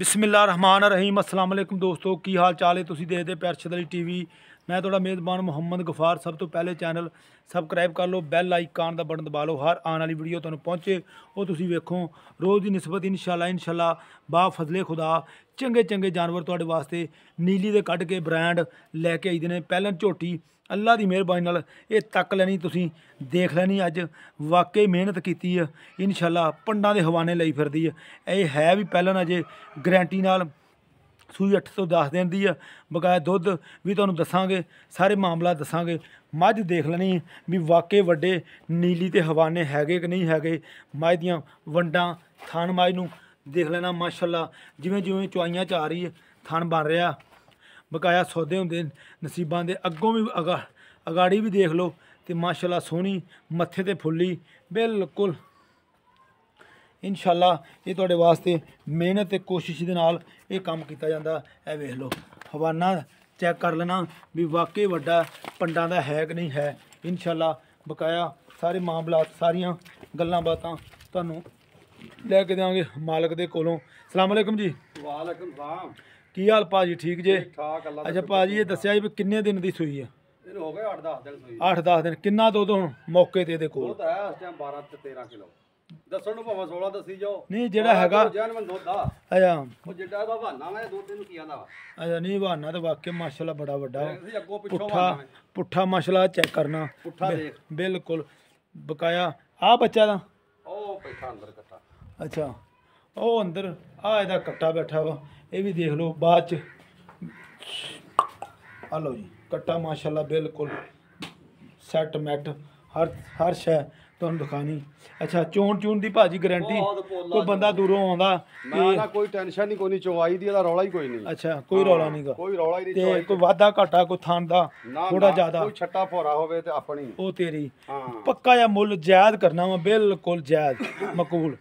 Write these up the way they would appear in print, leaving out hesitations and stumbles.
बिस्मिल्लाहिर्रहमानिर्रहीम अस्सलाम वालेकुम दोस्तों की हाल चाल है तुसी देखते पे अरशद अली टीवी मैं थोड़ा मेज़बान मुहम्मद गफार। सब तो पहले चैनल सबसक्राइब कर लो, बैल आइकन का बटन दबा लो, हर आने वाली वीडियो तुहानू पहुँचे वो तुसी वेखो। रोज़ की निस्बत इंशाल्लाह बा फजले खुदा चंगे चंगे जानवर तुहाडे वास्ते नीली दे कढ़ के ब्रांड लैके आई दे। पहले झोटी अल्लाह की मेहरबानी नाल ये तक लैनी, तुसी देख लैनी। अज वाकई मेहनत की है इंशाल्लाह, पंडा के हवाने लाई फिरदी है भी पहले अजे गारंटी नाल। सूई 8 ਤੋਂ 10 दिन की है, बकाया दुध भी तुहानू दसांगे, सारे मामला दसांगे। मझ देख लैनी भी वाकई वड्डे नीली ते हवाने हैगे कि नहीं हैगे। मझ दियां वंडां थन मझ नूं देख लेना माशाल्लाह, जिवें जिवें चुआइयां च आ रही है थन बन रहा। बकाया सौदे होंदे नसीबां दे, अग्गों भी अगाड़ी भी देख लो तो माशाल्लाह सोहनी मत्थे ते फुल्ली बिल्कुल। इंशाल्लाह ये तुहाडे वास्ते मेहनत ते कोशिश दे नाल ये काम किया जाता है। वेख लो हवाना चैक कर लेना भी वाकई वड्डा पंडा दा है कि नहीं है। इंशाल्लाह बकाया सारे मामला सारियां गल्लां बातां तुहानू लैके देंगे मालक दे कोलों। सलाम अलैकुम जी। वालेकुम सलाम। की हाल भाजी? ठीक जे? अच्छा भाजी ये दस्सिया जी किन्ने दिन की सूई है? हो गए 8-10 दिन सूई। 8-10 दिन। किन्ना दुध हुण मौके ते इहदे कोल? दुध है इस टाइम 12 ते 13 किलो। दसन ਨੂੰ ਭਾਵੇਂ 16 ਦੱਸੀ ਜਾਓ। नहीं जेड़ा हैगा ਜੈਨੂਨ ਦੁੱਧ ਆ अच्छा ਉਹ ਜਿੱਡਾ ਦਾ ਬਹਾਨਾ ਮੈਂ ਦੋ ਤਿੰਨ ਕੀ ਆਂਦਾ ਵਾ। अच्छा नहीं बहाना तो वाकई माशाल्लाह बड़ा वड्डा ਤੁਸੀਂ ਅੱਗੋਂ ਪਿੱਛੋਂ पुट्ठा ਬਹਾਨਾ पुट्ठा माशाल्लाह चेक करना पुट्ठा देख। बिल्कुल बकाया आ बच्चा दा ਉਹ ਬੈਠਾ ਅੰਦਰ ਕੱਟਾ। अच्छा ओ अंदर आ ਇਹਦਾ कट्टा बैठा वा, ये भी देख लो बाद च। आ लो जी कट्टा माशाल्लाह बिल्कुल सैट मैट हर शै तुहानू दिखानी। अच्छा चोन चून की भाजी गारंटी? कोई बंदा दूरों आंदा ਨਾ ਕੋਈ ਟੈਨਸ਼ਨ ਨਹੀਂ, ਕੋਈ ਨਹੀਂ ਚਵਾਈ ਦੀ ਇਹਦਾ ਰੌਲਾ ਹੀ ਕੋਈ ਨਹੀਂ। अच्छा कोई रौला नहीं गा ਕੋਈ ਰੌਲਾ ਹੀ ਨਹੀਂ ते ਚਵਾਈ कोई वाधा घाटा कोई थान दा थोड़ा ज्यादा ਕੋਈ ਛੱਟਾ ਫੋਰਾ ਹੋਵੇ ਤੇ ਆਪਣੀ। ਉਹ ਤੇਰੀ ਹਾਂ पक्का या मुल जायद करना वा, बिल्कुल जायद मकबूल।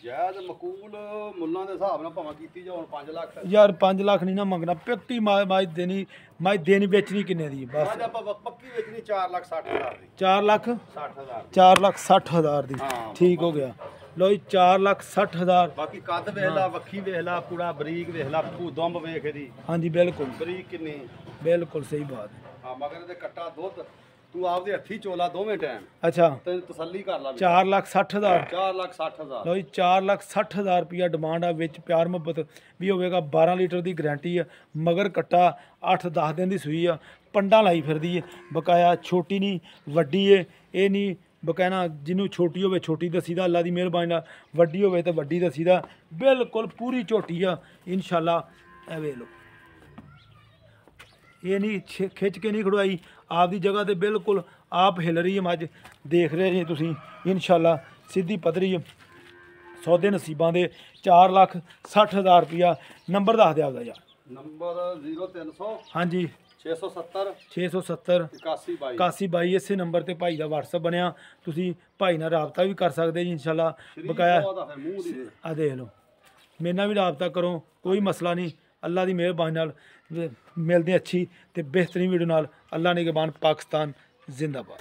ਜਾਇਜ਼ ਮਕੂਲ ਮੁੱਲਾਂ ਦੇ ਹਿਸਾਬ ਨਾਲ ਭਾਵੇਂ ਕੀਤੀ ਜਾਓ 5 ਲੱਖ। यार 5 लाख नहीं ना मंगना, पक्की माई देनी बेचनी किन्ने दी? बस ਅੱਜ ਆਪਾਂ ਪੱਕੀ ਵੇਚਣੀ 4,60,000 ਦੀ। 4 लाख 60,000 ਦੀ। 4,60,000 दी। हाँ, ठीक हो गया लो जी 4,60,000। ਬਾਕੀ ਕੱਦ ਵੇਖ ਲਾ, ਵੱਖੀ ਵੇਖ ਲਾ, ਪੂਰਾ ਬਰੀਕ ਵੇਖ ਲਾ, ਦੁੰਬ ਵੇਖ ਇਹਦੀ हाँ जी बिल्कुल ਬਰੀਕ ਕਿੰਨੀ। बिल्कुल सही बात है। ਹਾਂ ਮਗਰ ਇਹਦੇ ਕੱਟਾ ਦੁੱਧ ਤੂੰ ਆਪਦੇ ਹੱਥੀ ਚੋਲਾ ਦੋਵੇਂ ਟਾਈਮ अच्छा ਤੈਨੂੰ ਤਸੱਲੀ ਕਰ ਲਾ। 4,60,000 4,60,000 लो जी 4,60,000 रुपया डिमांड है। विच प्यार मुहब्बत भी होगा। 12 लीटर की गारंटी है। मगर कट्टा 8-10 दिन की सूई है, पंडा लाई फिरदी है। बकाया छोटी नहीं वड्डी है, ये नहीं बकाया जिन्हों छोटी हो छोटी दसीदा, अल्लाह की मेहरबानी वड्डी हो तो वड्डी दसीदा। बिल्कुल पूरी झोटी है इंशाल्लाह। वे लो ये नहीं खिंच के नहीं खड़वाई, आपकी जगह तो बिल्कुल आप हिल रही है मझ। देख रहे जी तुसी इंशाल्लाह सीधी पधरी सौदे नसीबां दे। 4,60,000 रुपया। नंबर दस दिया यार। ਨੰਬਰ 0300 हाँ जी 670 670 8122 8122 इसे नंबर ते भाई का WhatsApp बनया, तुसी भाई नाल राबता भी कर सकते जी इंशाल्लाह। बकाया आ देख लो मेरे नाल भी राबता करो, कोई मसला नहीं। अल्लाह की मेहरबानी नाल मिलते अच्छी तो बेहतरीन वीडियो नाल। अल्लाह ने के बान पाकिस्तान जिंदाबाद।